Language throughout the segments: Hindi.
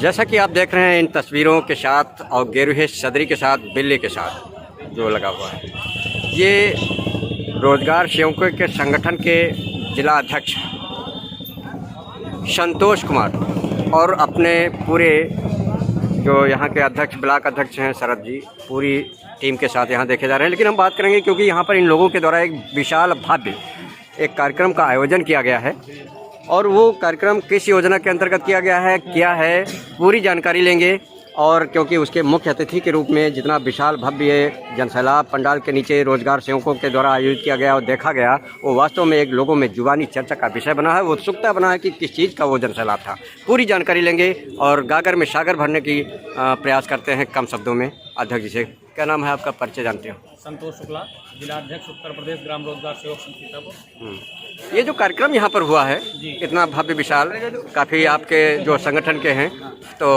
जैसा कि आप देख रहे हैं इन तस्वीरों के साथ और गेरुहे सदरी के साथ बिल्ली के साथ जो लगा हुआ है, ये रोजगार सेवकों के संगठन के जिला अध्यक्ष संतोष कुमार और अपने पूरे जो यहाँ के अध्यक्ष ब्लॉक अध्यक्ष हैं शरद जी, पूरी टीम के साथ यहाँ देखे जा रहे हैं। लेकिन हम बात करेंगे क्योंकि यहाँ पर इन लोगों के द्वारा एक विशाल भव्य एक कार्यक्रम का आयोजन किया गया है और वो कार्यक्रम किस योजना के अंतर्गत किया गया है, क्या है, पूरी जानकारी लेंगे। और क्योंकि उसके मुख्य अतिथि के रूप में जितना विशाल भव्य जनसैलाब पंडाल के नीचे रोजगार सेवकों के द्वारा आयोजित किया गया और देखा गया, वो वास्तव में एक लोगों में जुबानी चर्चा का विषय बना है। वो उत्सुकता बना है कि किस चीज़ का वो जनसैलाब था। पूरी जानकारी लेंगे और गागर में सागर भरने की प्रयास करते हैं कम शब्दों में अध्यक्ष जी से। क्या नाम है आपका, परिचय जानते हो? संतोष शुक्ला, जिला अध्यक्ष उत्तर प्रदेश ग्राम रोजगार सेवक संघ सीतापुर। ये जो कार्यक्रम यहाँ पर हुआ है इतना भव्य विशाल, काफ़ी आपके जो संगठन के हैं तो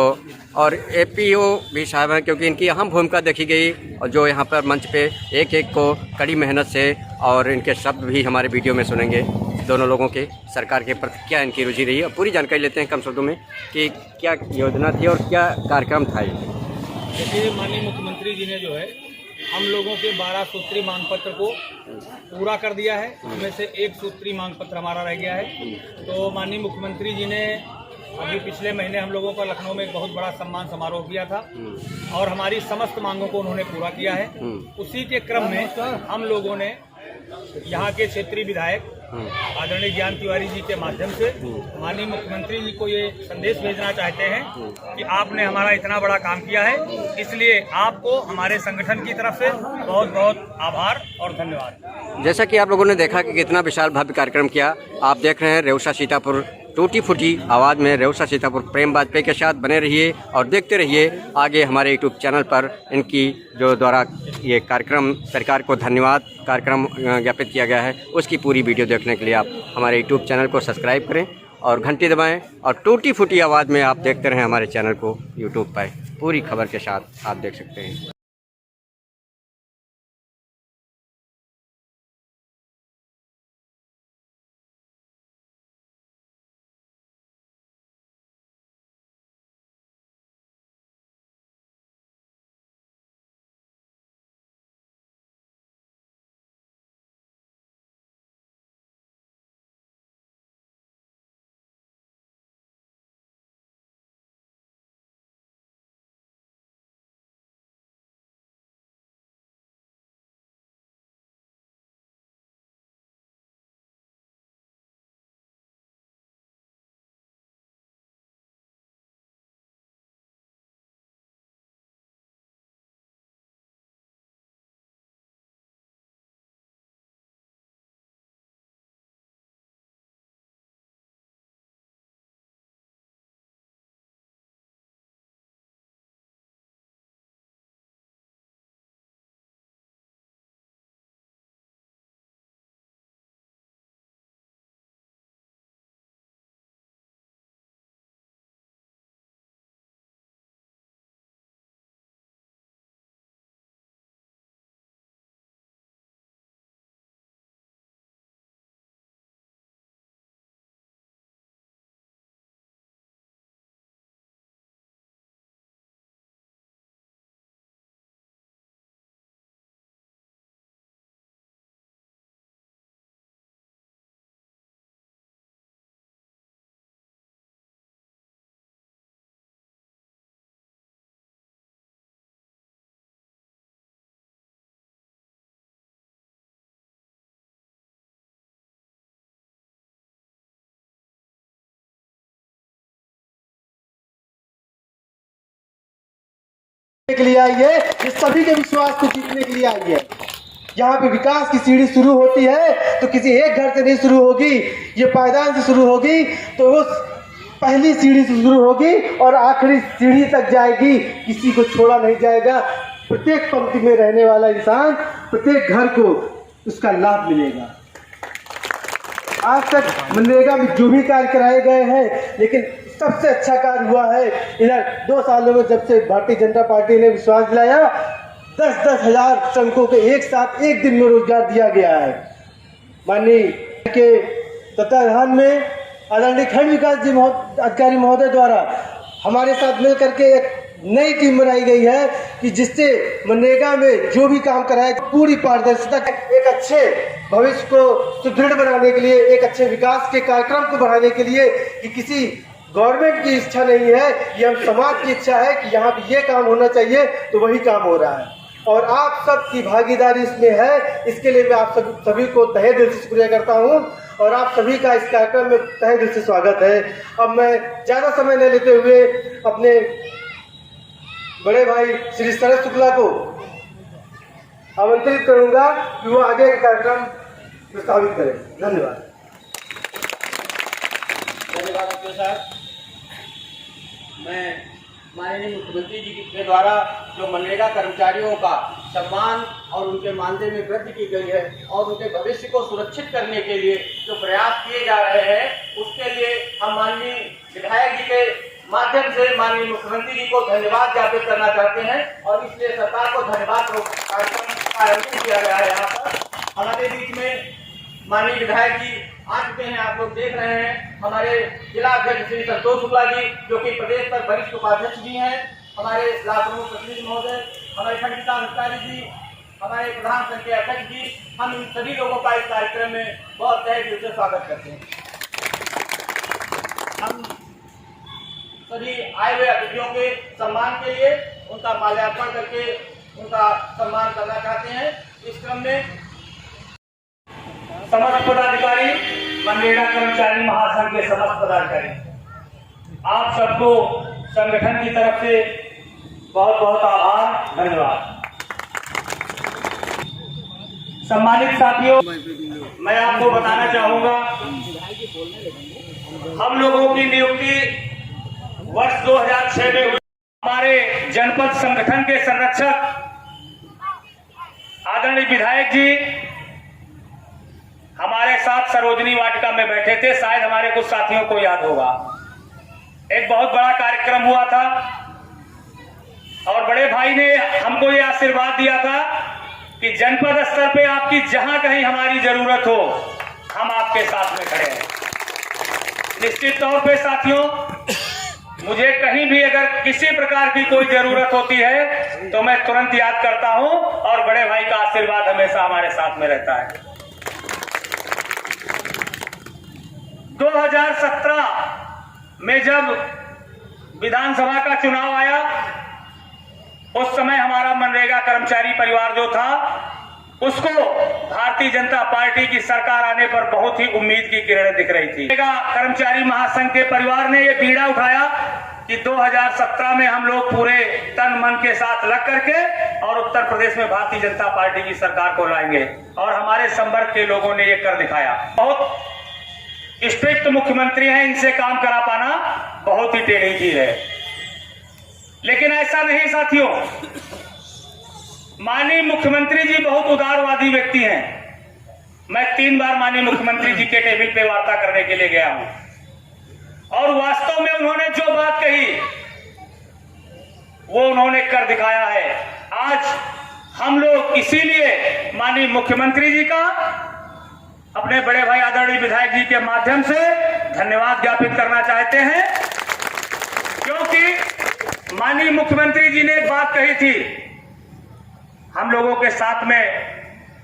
और एपीओ भी साहब हैं, क्योंकि इनकी अहम भूमिका देखी गई और जो यहाँ पर मंच पे एक एक को कड़ी मेहनत से, और इनके शब्द भी हमारे वीडियो में सुनेंगे दोनों लोगों के सरकार के प्रति क्या इनकी रुचि रही है। और पूरी जानकारी लेते हैं कम शब्दों में कि क्या योजना थी और क्या कार्यक्रम था ये। देखिए, माननीय मुख्यमंत्री जी ने जो है हम लोगों के 12 सूत्री मांग पत्र को पूरा कर दिया है। उनमें से एक सूत्री मांग पत्र हमारा रह गया है। तो माननीय मुख्यमंत्री जी ने अभी पिछले महीने हम लोगों का लखनऊ में एक बहुत बड़ा सम्मान समारोह किया था और हमारी समस्त मांगों को उन्होंने पूरा किया है। उसी के क्रम में हम लोगों ने यहाँ के क्षेत्रीय विधायक आदरणीय ज्ञान तिवारी जी के माध्यम से माननीय मुख्यमंत्री जी को ये संदेश भेजना चाहते हैं कि आपने हमारा इतना बड़ा काम किया है, इसलिए आपको हमारे संगठन की तरफ से बहुत बहुत आभार और धन्यवाद। जैसा कि आप लोगों ने देखा कि कितना विशाल भव्य कार्यक्रम किया, आप देख रहे हैं रेउसा सीतापुर टूटी फूटी आवाज़ में रेउसा सीतापुर प्रेम वाजपेयी के साथ बने रहिए और देखते रहिए आगे हमारे यूट्यूब चैनल पर इनकी जो द्वारा ये कार्यक्रम सरकार को धन्यवाद कार्यक्रम ज्ञापित किया गया है, उसकी पूरी वीडियो देखने के लिए आप हमारे यूट्यूब चैनल को सब्सक्राइब करें और घंटी दबाएं और टूटी फूटी आवाज़ में आप देखते रहें हमारे चैनल को यूट्यूब पर। पूरी खबर के साथ आप देख सकते हैं। के लिए आई है, ये सभी के विश्वास को जीतने के लिए आई है। यहाँ पे विकास की सीढ़ी शुरू होती है तो किसी एक घर से नहीं शुरू होगी, ये पायदान से शुरू होगी तो उस पहली सीढ़ी से शुरू होगी और आखिरी सीढ़ी तक जाएगी, किसी को छोड़ा नहीं जाएगा। प्रत्येक पंक्ति में रहने वाला इंसान, प्रत्येक घर को उसका लाभ मिलेगा। आज तक मनरेगा में जो भी कार्य कराए गए हैं, लेकिन सबसे अच्छा कार्य हुआ है इधर 2 सालों में जब से भारतीय जनता पार्टी ने विश्वास दिलाया, 10-10 हजार श्रमिकों को एक साथ एक दिन में रोजगार दिया गया है। माननीय के तत्वाधान में आदरणीय खंड विकास जी अधिकारी महोदय द्वारा हमारे साथ मिल करके एक नई टीम बनाई गई है कि जिससे मनरेगा में जो भी काम कराए पूरी पारदर्शिता एक अच्छे भविष्य को सुदृढ़ बनाने के लिए, एक अच्छे विकास के कार्यक्रम को बढ़ाने के लिए, कि किसी गवर्नमेंट की इच्छा नहीं है, ये हम समाज की इच्छा है कि यहाँ पे ये काम होना चाहिए तो वही काम हो रहा है और आप सबकी भागीदारी इसमें है। इसके लिए मैं आप सभी को तहे दिल से शुक्रिया करता हूँ और आप सभी का इस कार्यक्रम में तहे दिल से स्वागत है। अब मैं ज़्यादा समय न लेते हुए अपने बड़े भाई श्री शरद शुक्ला को आमंत्रित करूंगा कि वो आगे का कार्यक्रम प्रस्तावित करें। धन्यवाद। धन्यवाद अध्यक्ष साहब। मैं माननीय मुख्यमंत्री जी के द्वारा जो मनरेगा कर्मचारियों का सम्मान और उनके मानदेय में वृद्धि की गई है और उनके भविष्य को सुरक्षित करने के लिए जो प्रयास किए जा रहे हैं, उसके लिए हम माननीय विधायक जी के माध्यम से माननीय मुख्यमंत्री जी को धन्यवाद ज्ञापित करना चाहते हैं और इसलिए सरकार को धन्यवाद कार्यक्रम का आयोजन किया गया है। यहाँ पर हमारे बीच में माननीय विधायक जी आ चुके हैं, आप लोग देख रहे हैं। हमारे जिला अध्यक्ष श्री संतोष शुक्ला जी जो कि प्रदेश पर वरिष्ठ उपाध्यक्ष भी हैं, हमारे जिला प्रमुख प्रतिनिधि महोदय, हमारे खंड विकास अधिकारी जी, हमारे प्रधान संघ के अध्यक्ष जी, हम इन सभी लोगों का इस कार्यक्रम में बहुत तहे दिल से स्वागत करते हैं। हम सभी आए हुए अतिथियों के सम्मान के लिए उनका माल्यार्पण करके उनका सम्मान करना चाहते हैं। इस क्रम में समस्त पदाधिकारी, मनरेगा कर्मचारी महासंघ के समस्त पदाधिकारी, आप सबको संगठन की तरफ से बहुत बहुत आभार, धन्यवाद। सम्मानित साथियों, मैं आपको बताना चाहूंगा, हम लोगों की नियुक्ति वर्ष 2006 में हुई। हमारे जनपद संगठन के संरक्षक आदरणीय विधायक जी हमारे साथ सरोजनी वाटिका में बैठे थे, शायद हमारे कुछ साथियों को याद होगा। एक बहुत बड़ा कार्यक्रम हुआ था और बड़े भाई ने हमको ये आशीर्वाद दिया था कि जनपद स्तर पे आपकी जहां कहीं हमारी जरूरत हो, हम आपके साथ में खड़े हैं। निश्चित तौर पे साथियों, मुझे कहीं भी अगर किसी प्रकार की कोई जरूरत होती है तो मैं तुरंत याद करता हूं और बड़े भाई का आशीर्वाद हमेशा हमारे साथ में रहता है। 2017 में जब विधानसभा का चुनाव आया, उस समय हमारा मनरेगा कर्मचारी परिवार जो था, उसको भारतीय जनता पार्टी की सरकार आने पर बहुत ही उम्मीद की किरणें दिख रही थी। कर्मचारी महासंघ के परिवार ने यह बीड़ा उठाया कि 2017 में हम लोग पूरे तन मन के साथ लग करके और उत्तर प्रदेश में भारतीय जनता पार्टी की सरकार को लाएंगे और हमारे संवर्ग के लोगों ने यह कर दिखाया। बहुत स्ट्रिक्ट मुख्यमंत्री हैं, इनसे काम करा पाना बहुत ही टेढ़ी चीज है, लेकिन ऐसा नहीं साथियों। माननीय मुख्यमंत्री जी बहुत उदारवादी व्यक्ति हैं। मैं 3 बार माननीय मुख्यमंत्री जी के टेबल पे वार्ता करने के लिए गया हूं और वास्तव में उन्होंने जो बात कही वो उन्होंने कर दिखाया है। आज हम लोग इसीलिए माननीय मुख्यमंत्री जी का अपने बड़े भाई आदरणीय विधायक जी के माध्यम से धन्यवाद ज्ञापित करना चाहते हैं, क्योंकि माननीय मुख्यमंत्री जी ने एक बात कही थी। हम लोगों के साथ में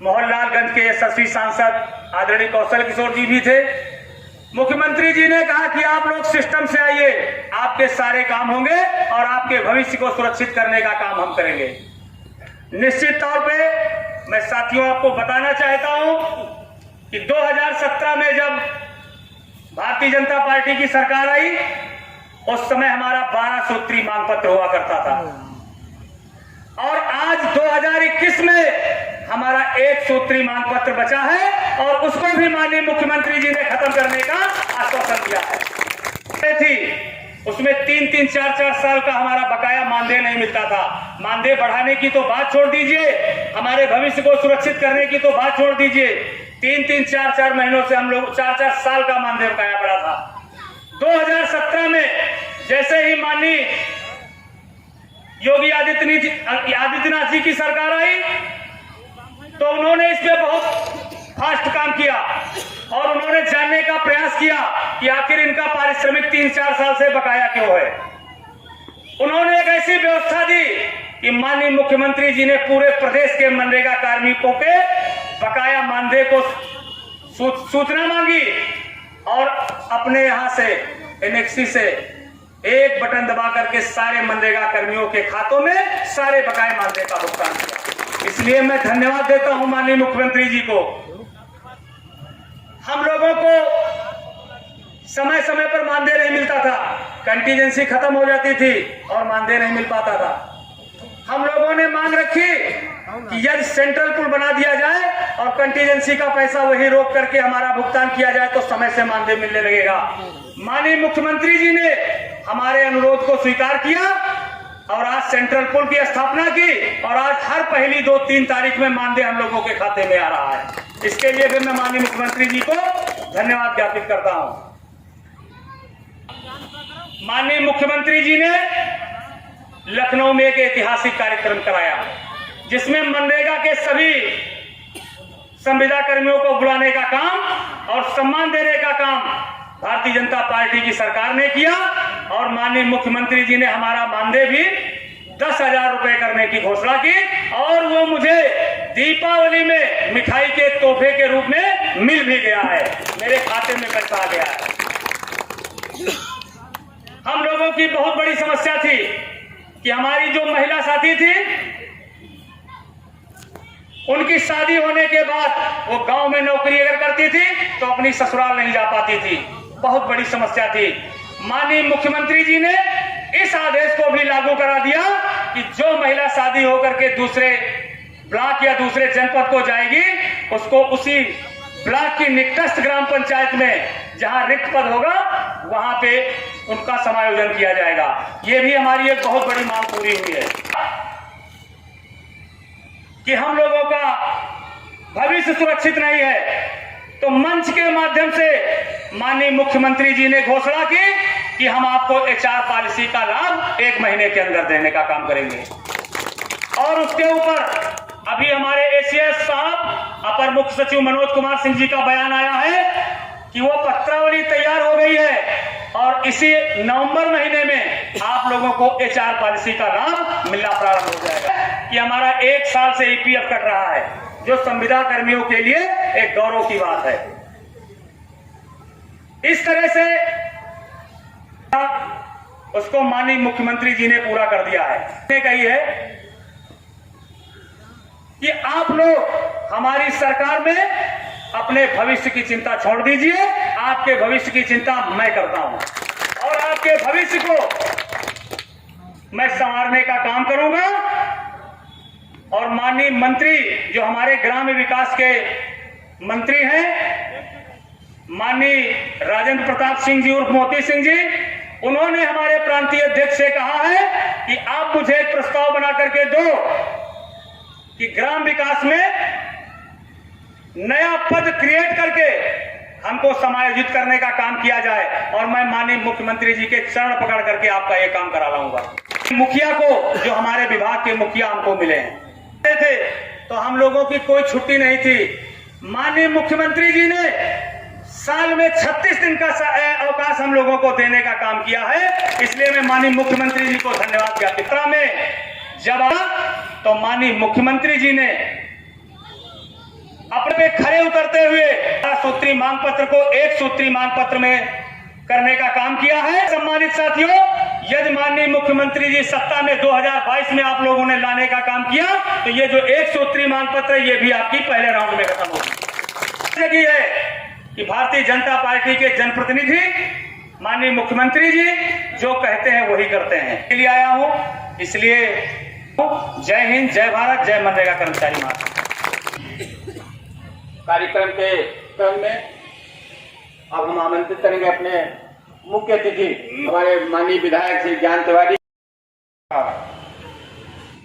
मोहनलालगंज के यशस्वी सांसद आदरणीय कौशल किशोर जी भी थे। मुख्यमंत्री जी ने कहा कि आप लोग सिस्टम से आइए, आपके सारे काम होंगे और आपके भविष्य को सुरक्षित करने का काम हम करेंगे। निश्चित तौर पे मैं साथियों आपको बताना चाहता हूं कि 2017 में जब भारतीय जनता पार्टी की सरकार आई, उस समय हमारा 12 सूत्री मांग पत्र हुआ करता था और आज 2021 में हमारा 1 सूत्री मांग पत्र बचा है और उसको भी माननीय मुख्यमंत्री जी ने खत्म करने का आश्वासन दिया है। थी उसमें 3-3, 4-4 साल का हमारा बकाया मानदेय नहीं मिलता था। मानदेय बढ़ाने की तो बात छोड़ दीजिए, हमारे भविष्य को सुरक्षित करने की तो बात छोड़ दीजिए। 3-3, 4-4 महीनों से हम लोग 4-4 साल का मानदेय बकाया पड़ा था। 2017 में जैसे ही माननीय योगी आदित्यनाथ जी की सरकार आई तो उन्होंने इस पे बहुत फास्ट काम किया और उन्होंने जानने का प्रयास किया कि आखिर इनका पारिश्रमिक 3-4 साल से बकाया क्यों है। ऐसी व्यवस्था दी कि माननीय मुख्यमंत्री जी ने पूरे प्रदेश के मनरेगा कार्मिकों के बकाया मानदेय को सूचना मांगी और अपने यहां से एनएक्सी से एक बटन दबा करके सारे मनरेगा कर्मियों के खातों में सारे बकाये मानदेय का भुगतान किया। इसलिए मैं धन्यवाद देता हूं माननीय मुख्यमंत्री जी को। हम लोगों को समय समय पर मानदेय नहीं मिलता था, कंटीजेंसी खत्म हो जाती थी और मानदेय नहीं मिल पाता था। हम लोगों ने मांग रखी कि यदि सेंट्रल पूल बना दिया जाए और कंटीजेंसी का पैसा वही रोक करके हमारा भुगतान किया जाए तो समय से मानदेय मिलने लगेगा। माननीय मुख्यमंत्री जी ने हमारे अनुरोध को स्वीकार किया और आज सेंट्रल पूल की स्थापना की और आज हर पहली 2-3 तारीख में मानदेय हम लोगों के खाते में आ रहा है। इसके लिए फिर मैं माननीय मुख्यमंत्री जी को धन्यवाद ज्ञापित करता हूं। माननीय मुख्यमंत्री जी ने लखनऊ में एक ऐतिहासिक कार्यक्रम कराया जिसमें मनरेगा के सभी संविदा कर्मियों को बुलाने का काम और सम्मान देने का काम भारतीय जनता पार्टी की सरकार ने किया और माननीय मुख्यमंत्री जी ने हमारा मानदेय भी 10,000 रुपए करने की घोषणा की और वो मुझे दीपावली में मिठाई के तोहफे के रूप में मिल भी गया है, मेरे खाते में पैसा आ गया है। हम लोगों की बहुत बड़ी समस्या थी कि हमारी जो महिला साथी थी उनकी शादी होने के बाद वो गांव में नौकरी अगर करती थी तो अपनी ससुराल नहीं जा पाती थी, बहुत बड़ी समस्या थी। माननीय मुख्यमंत्री जी ने इस आदेश को भी लागू करा दिया कि जो महिला शादी होकर के दूसरे ब्लॉक या दूसरे जनपद को जाएगी उसको उसी ब्लॉक की निकटस्थ ग्राम पंचायत में जहां रिक्त पद होगा वहां पे उनका समायोजन किया जाएगा। ये भी हमारी एक बहुत बड़ी मांग पूरी हुई है कि हम लोगों का भविष्य सुरक्षित नहीं है तो मंच के माध्यम से माननीय मुख्यमंत्री जी ने घोषणा की कि हम आपको HR पॉलिसी का लाभ 1 महीने के अंदर देने का काम करेंगे। और उसके ऊपर अभी हमारे ACS साहब अपर मुख्य सचिव मनोज कुमार सिंह जी का बयान आया है कि वो पत्रावली तैयार हो गई है और इसी नवंबर महीने में आप लोगों को HR पॉलिसी का लाभ मिलना प्रारंभ हो जाएगा कि हमारा 1 साल से EPF कट रहा है जो संविदा कर्मियों के लिए एक गौरव की बात है। इस तरह से उसको माननीय मुख्यमंत्री जी ने पूरा कर दिया है। ने कही है कि आप लोग हमारी सरकार में अपने भविष्य की चिंता छोड़ दीजिए, आपके भविष्य की चिंता मैं करता हूं और आपके भविष्य को मैं संवारने का काम करूंगा। और माननीय मंत्री जो हमारे ग्राम्य विकास के मंत्री हैं माननीय राजेंद्र प्रताप सिंह जी उर्फ मोती सिंह जी, उन्होंने हमारे प्रांतीय अध्यक्ष से कहा है कि आप मुझे एक प्रस्ताव बना करके दो कि ग्राम विकास में नया पद क्रिएट करके हमको समायोजित करने का काम किया जाए और मैं माननीय मुख्यमंत्री जी के चरण पकड़ करके आपका ये काम करा लाऊंगा। मुखिया को जो हमारे विभाग के मुखिया हमको मिले थे तो हम लोगों की कोई छुट्टी नहीं थी। माननीय मुख्यमंत्री जी ने साल में 36 दिन का अवकाश हम लोगों को देने का काम किया है, इसलिए मैं माननीय मुख्यमंत्री जी को धन्यवाद ज्ञापित करता में जब तो माननीय मुख्यमंत्री जी ने अपने पे खड़े उतरते हुए सूत्री मांग पत्र को 1 सूत्री मांग पत्र में करने का काम किया है। सम्मानित साथियों, यदि माननीय मुख्यमंत्री जी सत्ता में 2022 में आप लोगों ने लाने का काम किया तो ये जो 1 सूत्री मांग पत्र है ये भी आपकी पहले राउंड में खत्म होगी है कि भारतीय जनता पार्टी के जनप्रतिनिधि माननीय मुख्यमंत्री जी जो कहते हैं वही करते हैं। के लिए आया हूं, इसलिए जय हिंद, जय भारत, जय मनरेगा कर्मचारी महासंघ। कार्यक्रम के क्रम में अब हम आमंत्रित करेंगे अपने मुख्य अतिथि हमारे माननीय विधायक श्री ज्ञान तिवारी।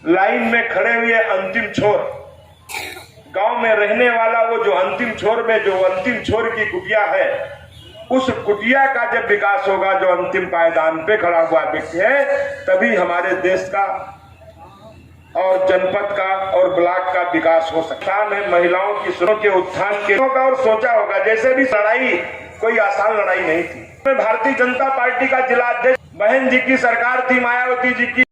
लाइन में खड़े हुए अंतिम छोर, गांव में रहने वाला वो जो अंतिम छोर में जो अंतिम छोर की कुटिया है, उस कुटिया का जब विकास होगा, जो अंतिम पायदान पे खड़ा हुआ व्यक्ति है, तभी हमारे देश का और जनपद का और ब्लॉक का विकास हो सकता है। महिलाओं की सुरों के उत्थान के होगा और सोचा होगा, जैसे भी लड़ाई कोई आसान लड़ाई नहीं थी। भारतीय जनता पार्टी का जिला अध्यक्ष बहन जी की सरकार थी, मायावती जी की